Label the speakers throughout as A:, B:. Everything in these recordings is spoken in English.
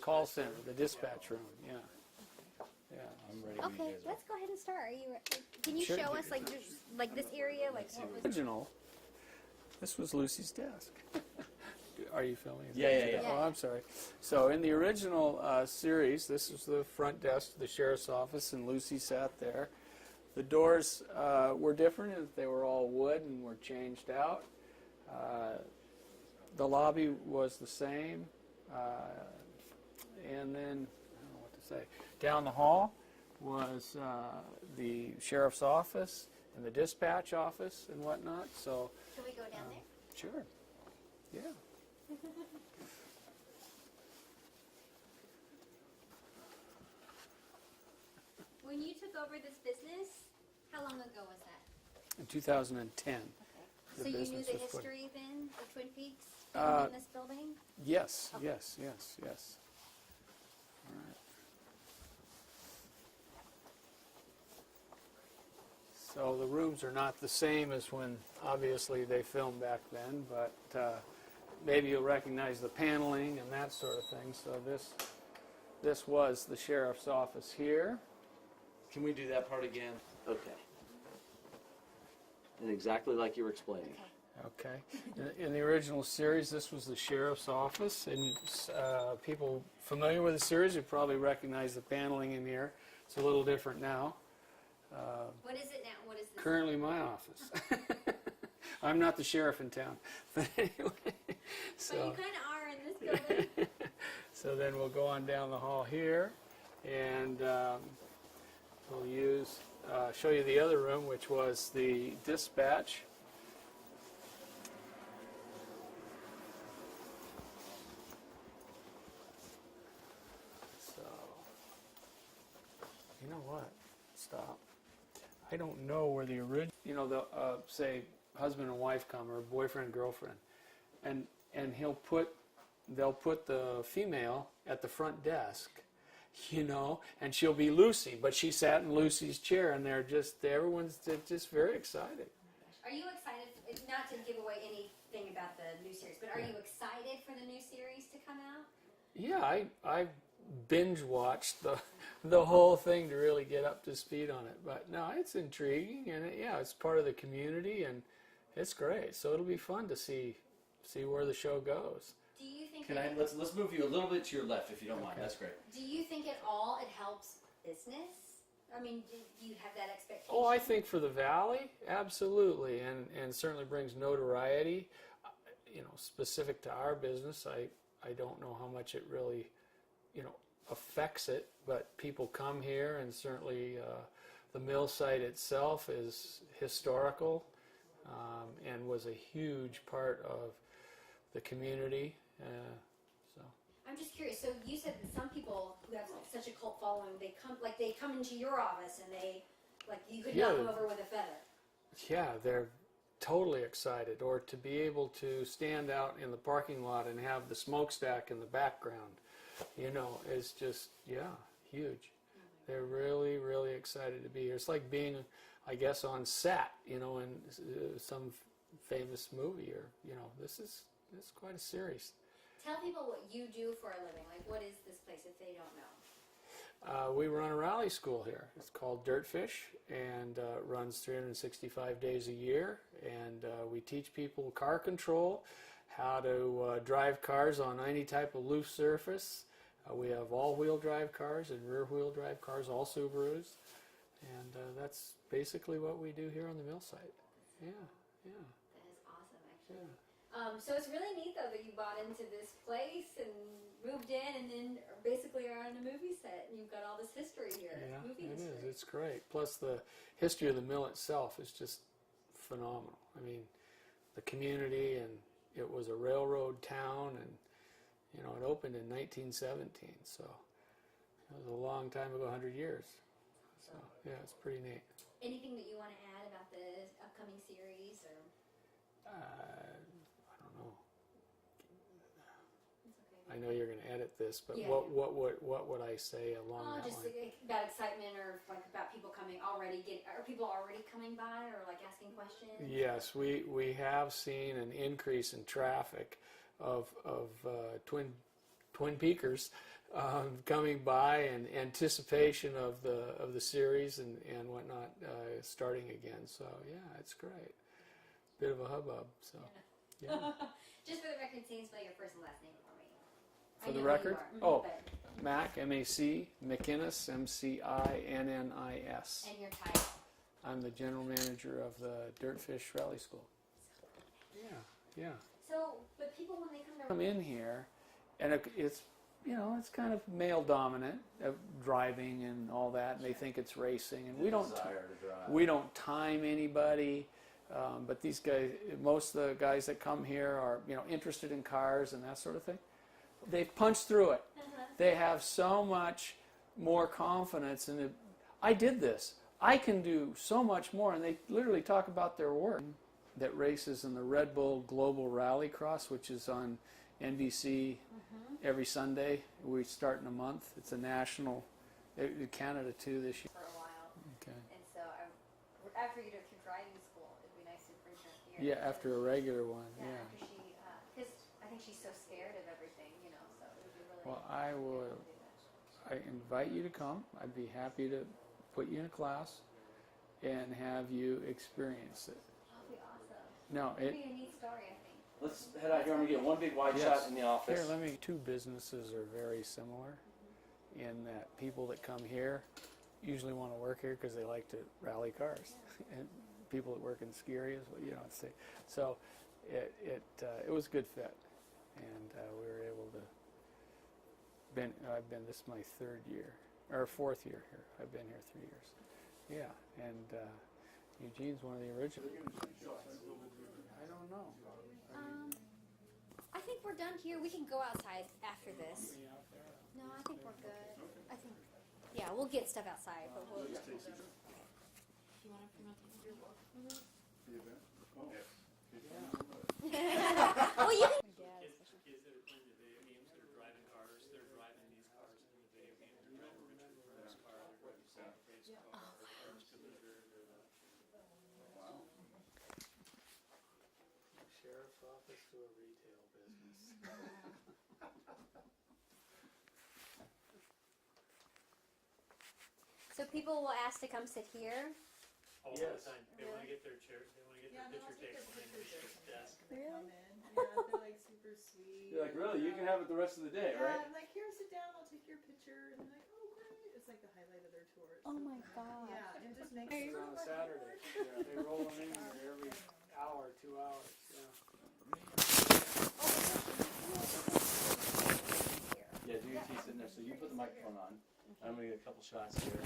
A: call center, the dispatch room, yeah. Yeah.
B: I'm ready when you
C: Okay,
B: guys are.
C: let's go ahead and start. Are you? Can you
A: Sure.
C: show us like just like this area, like what was?
A: Original, this was Lucy's desk. Are you filming?
B: Yeah.
A: Oh, I'm sorry. So in the original series, this was the front desk of the sheriff's office, and Lucy sat there. The doors were different, as they were all wood and were changed out. The lobby was the same. And then, I don't know what to say, down the hall was the sheriff's office and the dispatch office and whatnot. So,
C: Can we go down there?
A: sure, yeah.
C: When you took over this business, how long ago was that?
A: In 2010.
C: Okay.
A: The
C: So you knew
A: business
C: the
A: was put-
C: history then of Twin Peaks in this building?
A: Yes,
C: Okay.
A: yes. All right. So the rooms are not the same as when, obviously, they filmed back then, but maybe you'll recognize the paneling and that sort of thing. So this was the sheriff's office here.
B: Can we do that part again? Okay. And exactly like you were explaining.
C: Okay.
A: Okay. In the original series, this was the sheriff's office, and people familiar with the series would probably recognize the paneling in here. It's a little different now.
C: What is it now? What is this?
A: Currently my office. I'm not the sheriff in town. But anyway,
C: But
A: so,
C: you kind of are in this building.
A: so then we'll go on down the hall here, and we'll show you the other room, which was the dispatch. So, you know what? Stop. I don't know where the original, the say husband and wife come, or boyfriend girlfriend, and they'll put the female at the front desk, and she'll be Lucy, but she sat in Lucy's chair, and everyone's just very excited.
C: Are you excited, not to give away anything about the new series, but are you excited for the new series to come out?
A: Yeah, I binge watched the whole thing to really get up to speed on it. But no, it's intriguing, and it's part of the community, and it's great. So it'll be fun to see where the show goes.
C: Do you think
B: Let's move you a little bit to your left if you don't mind.
A: Okay.
B: That's great.
C: Do you think at all it helps business? I mean, do you have that expectation?
A: Oh, I think for the Valley, absolutely, and certainly brings notoriety. Specific to our business, I don't know how much it really, affects it, but people come here, and certainly the mill site itself is historical and was a huge part of the community. So.
C: I'm just curious. So you said that some people who have such a cult following, they come into your office and you could knock them over with a feather.
A: Yeah, they're totally excited, or to be able to stand out in the parking lot and have the smokestack in the background, is just, huge. They're really, really excited to be here. It's like being, I guess, on set, in some famous movie, or, this is quite a series.
C: Tell people what you do for a living. Like, what is this place if they don't know?
A: We run a rally school here. It's called Dirtfish, and runs 365 days a year. And we teach people car control, how to drive cars on any type of loose surface. We have all-wheel drive cars and rear-wheel drive cars, all Subarus. And that's basically what we do here on the mill site. Yeah.
C: That is awesome, actually.
A: Yeah.
C: So it's really neat, though, that you bought into this place and moved in, and then basically are on a movie set, and you've got all this history here.
A: Yeah,
C: movie
A: it
C: history.
A: is. It's great. Plus, the history of the mill itself is just phenomenal. I mean, the community, and it was a railroad town, and it opened in 1917. So it was a long time ago, 100 years. So yeah, it's pretty neat.
C: Anything that you want to add about the upcoming series, or?
A: I don't know.
C: It's okay.
A: I know you're going to edit this, but
C: Yeah.
A: what would I say along that
C: Just
A: line?
C: about excitement, or like about people coming already. Are people already coming by, or like asking questions?
A: Yes, we have seen an increase in traffic of Twin Peakers coming by and anticipation of the series and whatnot starting again. So yeah, it's great. Bit of a hubbub. So yeah.
C: Just for the record, say spell your first and last name for me.
A: For
C: I
A: the
C: know who
A: record,
C: you are, but-
A: Mac, M-A-C, McInnis, M-C-I-N-N-I-S.
C: And your title.
A: I'm the general manager of the Dirtfish Rally School. Yeah.
C: So, but people when they come to
A: Come in here, and it's it's kind of male dominant, driving and all that, and they think it's racing, and we don't time anybody. But these guys, most of the guys that come here are interested in cars and that sort of thing. They've punched through it. They have so much more confidence in it. I did this. I can do so much more, and they literally talk about their work. That races in the Red Bull Global Rallycross, which is on NBC every Sunday. We start in a month. It's a national, Canada too this year.
C: for a while,
A: Okay.
C: and so after you go through driving school, it'd be nice to bring her here.
A: Yeah, after a regular one.
C: Yeah,
A: Yeah.
C: after she, because I think she's so scared of everything, so it would be really.
A: Well, I will. I invite you to come. I'd be happy to put you in a class and have you experience it.
C: That'd be awesome.
A: No,
C: It'd be a neat story, I think.
B: Let's head out here. I'm gonna get one big wide
A: Yes.
B: shot in the office.
A: Here, two businesses are very similar in that people that come here usually want to work here because they like to rally cars, and people that work in ski areas, so it was a good fit, and we were able to. This is my fourth year here. I've been here 3 years. Yeah, and Eugene's one of the original. I don't know.
C: I think we're done here. We can go outside after this. No, I think we're good. I think, yeah, we'll get stuff outside, but we'll. Okay. You want to promote the event? Well, you can.
A: Kids that are playing the video games, that are driving cars, they're driving these cars in the video game. They're driving Richard Burns' car, they're driving Santa Fe's car, Cars Commander, wow. Sheriff's office to a retail business.
C: So people will ask to come sit here.
D: All
A: Yes.
D: the time. They want to get their chairs. They want to get their picture taken behind Richard's desk.
C: Really?
E: Come in. Yeah, they're like super sweet.
B: You're like, really? You can have it the rest of the day,
E: Yeah,
B: right?
E: I'm like, here, sit down. I'll take your picture. And they're like, oh, great. It's like the highlight of their tour. It's
C: Oh
E: so
C: my
E: fun.
C: God.
E: Yeah, it just makes
A: It's on a Saturday. Yeah, they roll them in here every hour, 2 hours. Yeah.
B: Yeah, do your tea sitting there. So you put the microphone on. I'm gonna get a couple shots here.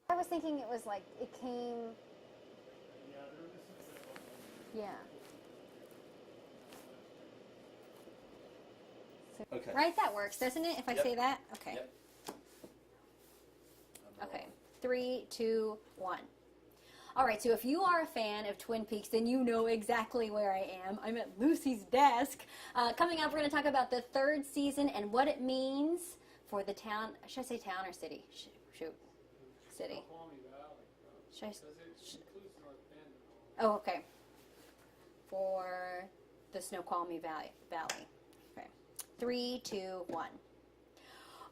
C: I was thinking it was like it came. Yeah.
B: Okay.
C: Right, that works, doesn't it? If I
B: Yep.
C: say that, okay.
B: Yep.
C: Okay. 3, 2, 1. All right. So if you are a fan of Twin Peaks, then you know exactly where I am. I'm at Lucy's desk. Coming up, we're going to talk about the 3rd season and what it means for the town. Should I say town or city? Shoot. City.
A: Snoqualmie Valley.
C: Should I?
A: Because it includes North Bend and all.
C: Oh, okay. For the Snoqualmie Valley. Okay. 3, 2, 1.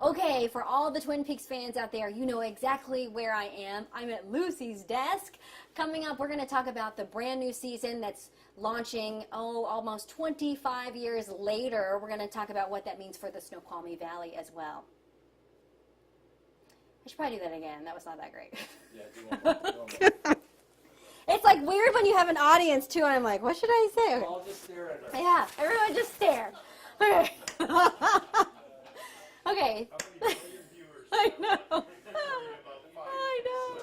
C: Okay, for all the Twin Peaks fans out there, you know exactly where I am. I'm at Lucy's desk. Coming up, we're going to talk about the brand new season that's launching, almost 25 years later. We're going to talk about what that means for the Snoqualmie Valley as well. I should probably do that again. That was not that great.
B: Yeah, do one more. Do one more.
C: It's like weird when you have an audience too, and I'm like, what should I say?
B: I'll just stare at us.
C: Yeah, everyone just stare. Okay. Okay. I know.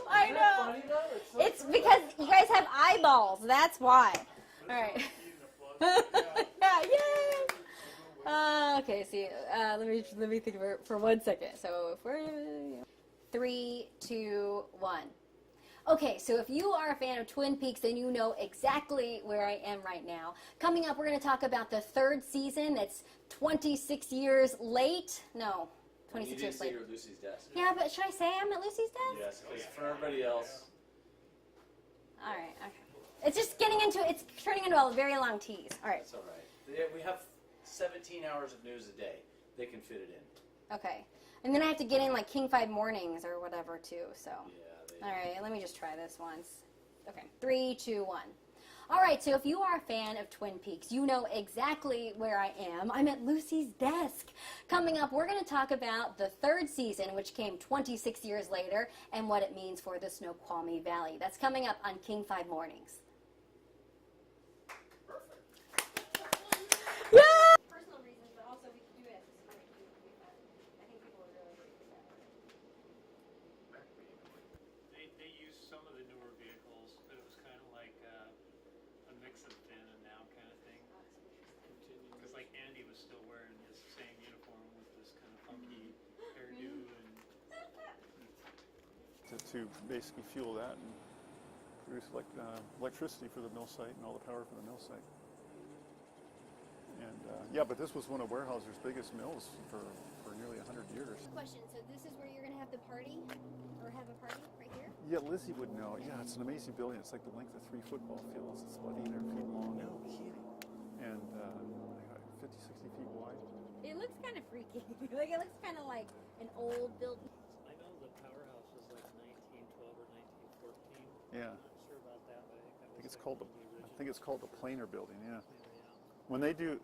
C: I know.
B: Funny though? It's so
C: It's because you guys have eyeballs. That's why. All right. Yeah, yay. Okay, see, let me think for 1 second. So if we're 3, 2, 1. Okay, so if you are a fan of Twin Peaks, then you know exactly where I am right now. Coming up, we're going to talk about the 3rd season that's 26 years late. No,
B: And you
C: 26
B: didn't
C: years
B: say
C: later.
B: you're at Lucy's desk.
C: Yeah, but should I say I'm at Lucy's desk?
B: Yes, because for everybody else,
C: All right, okay. It's just getting into, it's turning into a very long tease. All right,
B: it's all right. We have 17 hours of news a day. They can fit it in.
C: okay. And then I have to get in like King 5 mornings or whatever too, so.
B: Yeah.
C: All right, let me just try this once. Okay, 3, 2, 1. All right, so if you are a fan of Twin Peaks, you know exactly where I am. I'm at Lucy's desk. Coming up, we're going to talk about the 3rd season, which came 26 years later, and what it means for the Snoqualmie Valley. That's coming up on King 5 Mornings. Yeah! Personal reasons, but also we can do it. I think people are really great with that.
D: They used some of the newer vehicles, but it was kind of like a mix of then and now kind of thing. Because like Andy was still wearing his same uniform with this kind of funky hairdo and
F: to basically fuel that and produce electricity for the mill site and all the power for the mill site. And yeah, but this was one of Weyerhaeuser's biggest mills for nearly 100 years.
C: Question, so this is where you're going to have the party? Or have a party right here?
F: Yeah, Lizzie would know. Yeah, it's an amazing building. It's like the length of 3 football fields. It's about 800 feet long.
B: No kidding.
F: And 50, 60 feet wide.
C: It looks kind of freaky. Like, it looks kind of like an old building.
D: I know the powerhouse was like 1912 or 1914.
F: Yeah.
D: I'm not sure about that, but I think that was
F: I think it's called the Planer Building, yeah. When they do,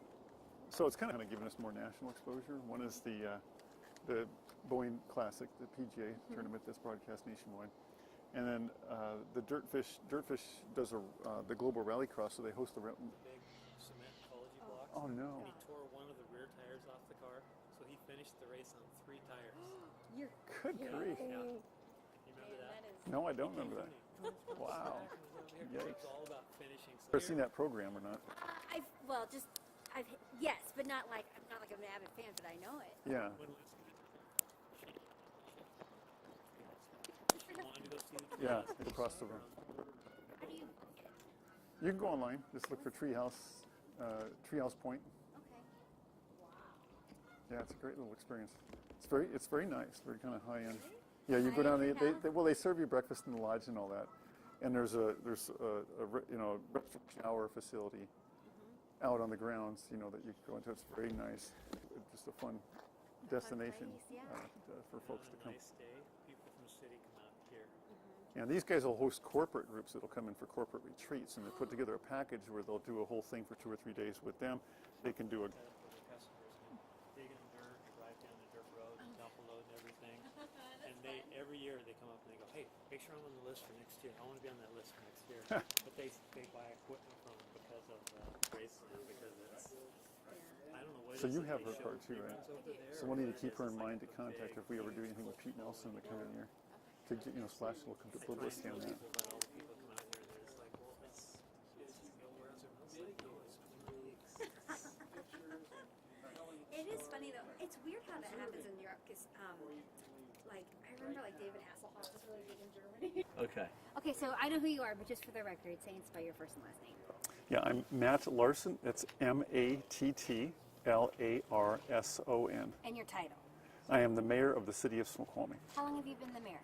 F: so it's kind of giving us more national exposure. One is the Boeing Classic, the PGA tournament that's broadcast nationwide. And then the Dirtfish does the Global Rallycross, so they host the...
D: big cement ecology blocks.
F: Oh, no.
D: And he tore one of the rear tires off the car, so he finished the race on 3 tires.
C: You're
F: Good grief.
D: Yeah. You remember that?
F: No, I don't remember that. Wow.
D: It's
F: Yikes.
D: all about finishing.
F: Ever seen that program or not?
C: yes, but not like, I'm not like an avid fan, but I know it.
F: Yeah. Yeah, across the room.
C: How do you,
F: You can go online. Just look for Treehouse Point.
C: okay.
F: Yeah, it's a great little experience. It's very nice. Very kind of high end. Yeah, you go
C: High
F: down.
C: end
F: They serve you breakfast in the lodge and all that. And there's a restaurant shower facility out on the grounds. You know that you can go into. It's very nice. It's just a fun destination
C: place, yeah.
F: for folks to come.
D: Nice day. People from the city come out here.
F: And these guys will host corporate groups that'll come in for corporate retreats, and they put together a package where they'll do a whole thing for 2 or 3 days with them. They can do a
D: For the customers and dig in dirt, drive down the dirt road, and dump a load and everything. And every year they come up and they go, hey, make sure I'm on the list for next year. I want to be on that list for next year. But they buy equipment from them because of Graceland, because it's, I don't know what
F: So
D: it is
F: you
D: that
F: have
D: they
F: her
D: show
F: card too, right?
D: difference over there,
F: So we'll need to
D: or
F: keep her
D: it's
F: in
D: like
F: mind to contact if we ever do anything with Pete Nelson in the coming year. To get, splash a little publicity on that.
D: people about all the people come out here, and it's like, well, it's where's their mills? Like, no, it's Twin Peaks.
G: It is funny though. It's weird how that happens in Europe because, like, I remember like David Hasselhoff was really big in Germany.
B: Okay.
C: Okay, so I know who you are, but just for the record, say and spell your first and last name.
F: Yeah, I'm Matt Larson. That's MattLarson.
C: And your title.
F: I am the mayor of the city of Snoqualmie.
C: How long have you been the mayor?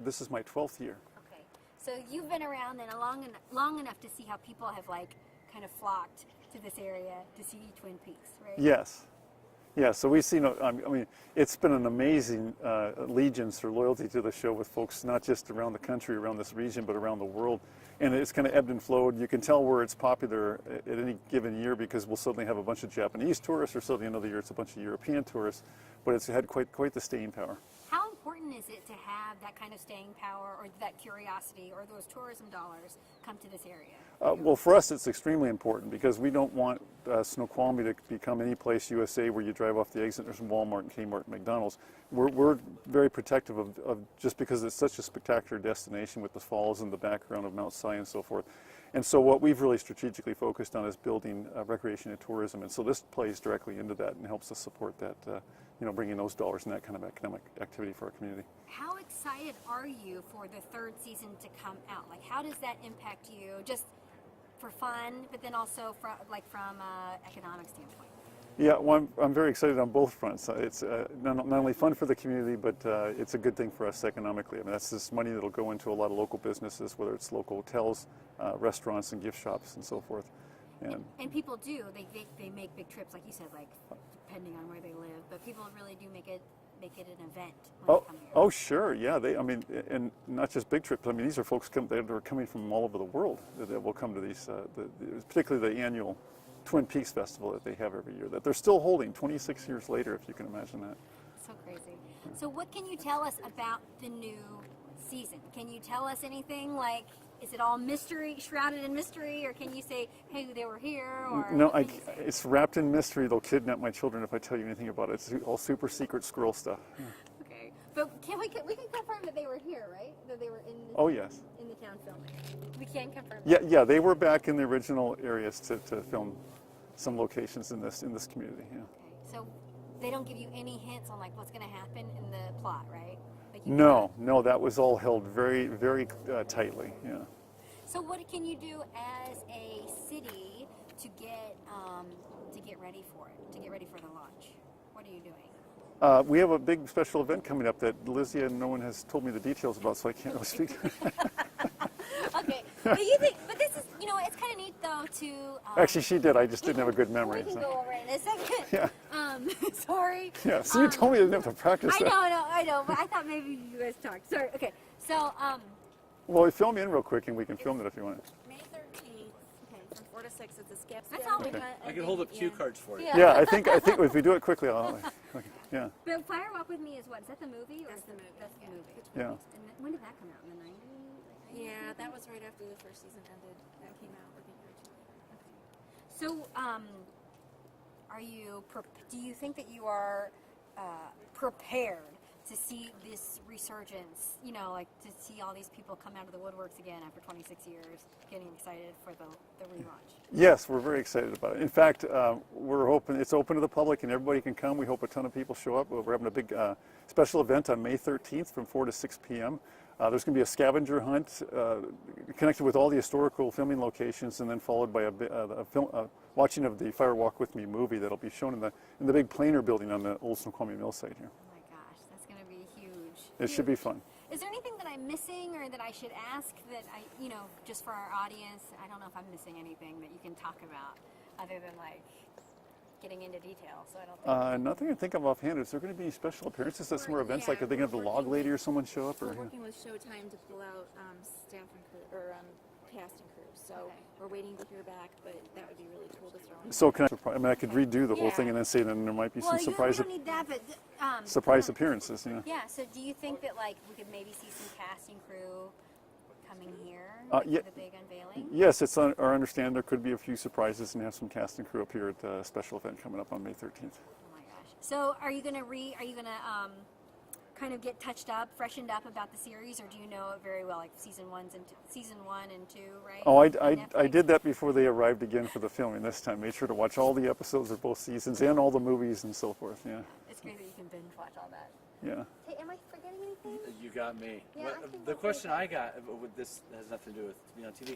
F: This is my 12th year.
C: Okay, so you've been around then long enough to see how people have like kind of flocked to this area to see Twin Peaks, right?
F: Yes. Yeah, so we've seen, I mean, it's been an amazing allegiance or loyalty to the show with folks not just around the country, around this region, but around the world. And it's kind of ebbed and flowed. You can tell where it's popular at any given year because we'll suddenly have a bunch of Japanese tourists, or suddenly another year it's a bunch of European tourists. But it's had quite the staying power.
C: How important is it to have that kind of staying power or that curiosity or those tourism dollars come to this area?
F: Well, for us, it's extremely important because we don't want Snoqualmie to become any place USA where you drive off the exit and there's Walmart and Kmart and McDonald's. We're very protective of just because it's such a spectacular destination with the falls in the background of Mount Si and so forth. And so what we've really strategically focused on is building recreation and tourism. And so this plays directly into that and helps us support that, bringing those dollars and that kind of economic activity for our community.
C: How excited are you for the 3rd season to come out? Like, how does that impact you just for fun, but then also from an economic standpoint?
F: Yeah, well, I'm very excited on both fronts. It's not only fun for the community, but it's a good thing for us economically. I mean, that's this money that'll go into a lot of local businesses, whether it's local hotels, restaurants, and gift shops, and so forth.
C: And people do. They make big trips, like you said, like depending on where they live. But people really do make it an event when they come here.
F: Oh, sure, yeah. I mean, and not just big trips. I mean, these are folks that are coming from all over the world that will come to these, particularly the annual Twin Peaks Festival that they have every year, that they're still holding 26 years later, if you can imagine that.
C: So crazy. So what can you tell us about the new season? Can you tell us anything? Like, is it all mystery, shrouded in mystery, or can you say, hey, they were here? Or
F: no, it's wrapped in mystery. They'll kidnap my children if I tell you anything about it. It's all super secret squirrel stuff.
C: Okay, but we can confirm that they were here, right? That they were in the town filming. We can confirm.
F: Yeah, they were back in the original areas to film some locations in this community. Yeah.
C: Okay, so they don't give you any hints on like what's going to happen in the plot, right? Like
F: No, that was all held very, very tightly. Yeah.
C: So what can you do as a city to get ready for it? To get ready for the launch? What are you doing?
F: We have a big special event coming up that Lizzie and no one has told me the details about, so I can't really speak.
C: Okay, but this is, it's kind of neat though to.
F: Actually, she did. I just didn't have a good memory.
C: We can
F: So.
C: go over it in a second.
F: Yeah.
C: Sorry.
F: Yeah. So you told me I didn't have to practice that.
C: I know, but I thought maybe you guys talked. Sorry. Okay, so
F: Well, we film in real quick, and we can film it if you want.
G: May 13th, from 4 to 6, it's a skip.
C: That's all we
F: Okay.
C: got.
B: I can hold up cue cards for you.
F: Yeah, I think if we do it quickly, I'll. Okay. Yeah.
C: But Fire Walk with Me is what? Is that the movie? Or
G: That's the movie,
C: That's the
G: yeah.
C: movie.
F: Yeah.
C: And when did that come out? In the 90s?
G: Yeah, that was right after the first season ended. That came out like a year or two later.
C: So, do you think that you are prepared to see this resurgence? Like to see all these people come out of the woodworks again after 26 years, getting excited for the relaunch.
F: Yes, we're very excited about it. In fact, we're hoping it's open to the public and everybody can come. We hope a ton of people show up. We're having a big special event on May 13th from 4 to 6 p.m. There's going to be a scavenger hunt connected with all the historical filming locations, and then followed by a watching of the Fire Walk with Me movie that'll be shown in the big planer building on the old Snoqualmie Mill site here.
C: Oh my gosh, that's going to be huge.
F: It should be fun.
C: Is there anything that I'm missing or that I should ask that just for our audience? I don't know if I'm missing anything that you can talk about other than like getting into detail. So I don't think.
F: Nothing I think of offhand. Is there going to be any special appearances at some more events? Like, are they going to have the log lady or someone show up?
G: We're working with Showtime to pull out staff and crew, or cast and crew. So we're waiting to hear back, but that would be really cool to throw in.
F: So I could redo the whole thing and then say then there might be some surprise
C: you don't need that, but
F: surprise appearances.
C: Yeah. So do you think that like we could maybe see some cast and crew coming here
F: Yeah.
C: for the big unveiling?
F: Yes, it's our understanding there could be a few surprises and have some cast and crew up here at the special event coming up on May 13th.
C: Oh my gosh. So are you gonna kind of get touched up, freshened up about the series, or do you know it very well, like season 1 and 2, right?
F: Oh,
C: On
F: I
C: Netflix?
F: did that before they arrived again for the filming this time. Made sure to watch all the episodes of both seasons and all the movies and so forth. Yeah,
C: It's great that you can binge watch all that.
F: yeah.
C: Hey, am I forgetting anything?
B: You got me.
C: Yeah, I think
B: The
C: that's
B: question
C: okay.
B: I got with this has nothing to do with being on TV.